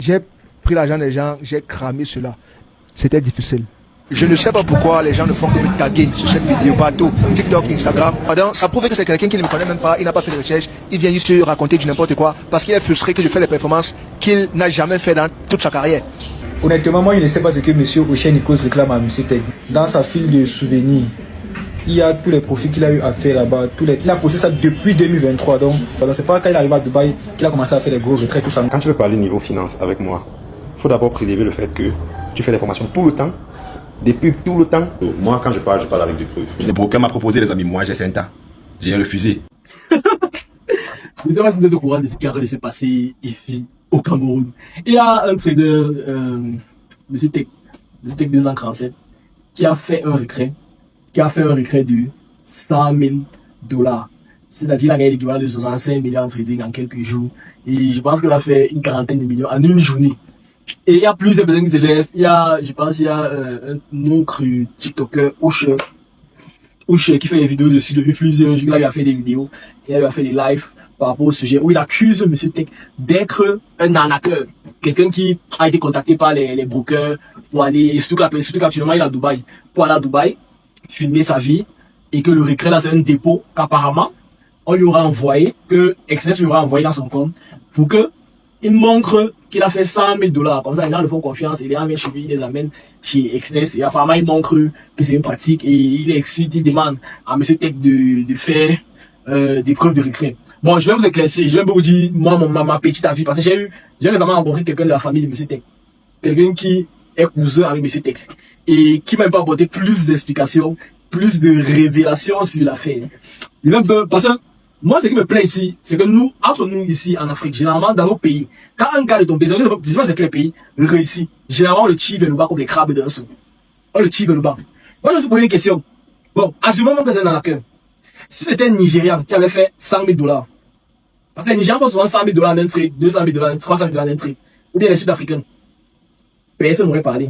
J'ai pris l'argent des gens, j'ai cramé cela. C'était difficile. Je ne sais pas pourquoi les gens ne font que me taguer sur cette vidéo partout. TikTok, Instagram. Pardon, ça prouve que c'est quelqu'un qui ne me connaît même pas, il n'a pas fait de recherche, il vient juste raconter du n'importe quoi parce qu'il est frustré que je fais les performances qu'il n'a jamais fait dans toute sa carrière. Honnêtement, moi je ne sais pas ce que M. Oceanicos réclame à M. Tech. Dans sa file de souvenirs, il y a tous les profits qu'il a eu à faire là-bas. Il a posté ça depuis 2023. Donc, c'est pas quand il arrive à Dubaï qu'il a commencé à faire des gros retraits, tout ça. Quand tu veux parler niveau finance avec moi, il faut d'abord prélever le fait que tu fais des formations tout le temps, des pubs tout le temps. Moi, quand je parle avec des preuves. Le broker m'a proposé, les amis, moi j'ai 5 ans. J'ai refusé. Je ne sais pas si vous êtes au courant de ce qui est en train de se passer ici, au Cameroun. Il y a un trader, M. Tech 247, qui a fait un retrait de 100 000 $. C'est-à-dire qu'il a gagné l'équivalent de 65 millions en trading en quelques jours. Et je pense qu'il a fait une quarantaine de millions en une journée. Et il y a plusieurs personnes qui s'élèvent. Je pense qu'il y a un autre TikToker, Usher, qui fait des vidéos dessus depuis plusieurs jours. Là, il a fait des vidéos, il a fait des lives par rapport au sujet où il accuse M. Tech d'être un arnaqueur. Quelqu'un qui a été contacté par les brokers pour aller, surtout qu'actuellement il est à Dubaï, pour aller à Dubaï, filmer sa vie, et que le retrait là c'est un dépôt qu'apparemment on lui aura envoyé, que XS lui aura envoyé dans son compte pour que il montre qu'il a fait 100 000 $. Comme ça, les gens le font confiance, et les gens viennent chez lui, ils les amènent chez XS, et apparemment il montre que c'est une pratique, et il excite, il demande à M. Tech de faire des preuves de retrait. Bon, je vais vous éclaircir, je vais vous dire, moi, ma petite avis, parce que j'ai récemment rencontré quelqu'un de la famille de M. Tech. Quelqu'un qui est cousin avec M. Tech. Et qui m'a pas apporté plus d'explications, plus de révélations sur l'affaire. Parce que, moi, ce qui me plaît ici, c'est que nous, entre nous ici en Afrique, généralement, dans nos pays, quand un gars de ton pays, je sais pas c'est quel pays, réussit, généralement, on le tire vers le bas comme les crabes d'un saut. On le tire vers le bas. Moi, je me suis posé une question. Bon, assumons que c'est un arnaqueur. Si c'était un Nigérian qui avait fait 100 000 $, parce que les Nigérians font souvent 100 000 $ d'un trade, 200 000 $, 300 000 $ d'un trade, ou bien les Sud-Africains, personne n'aurait parlé.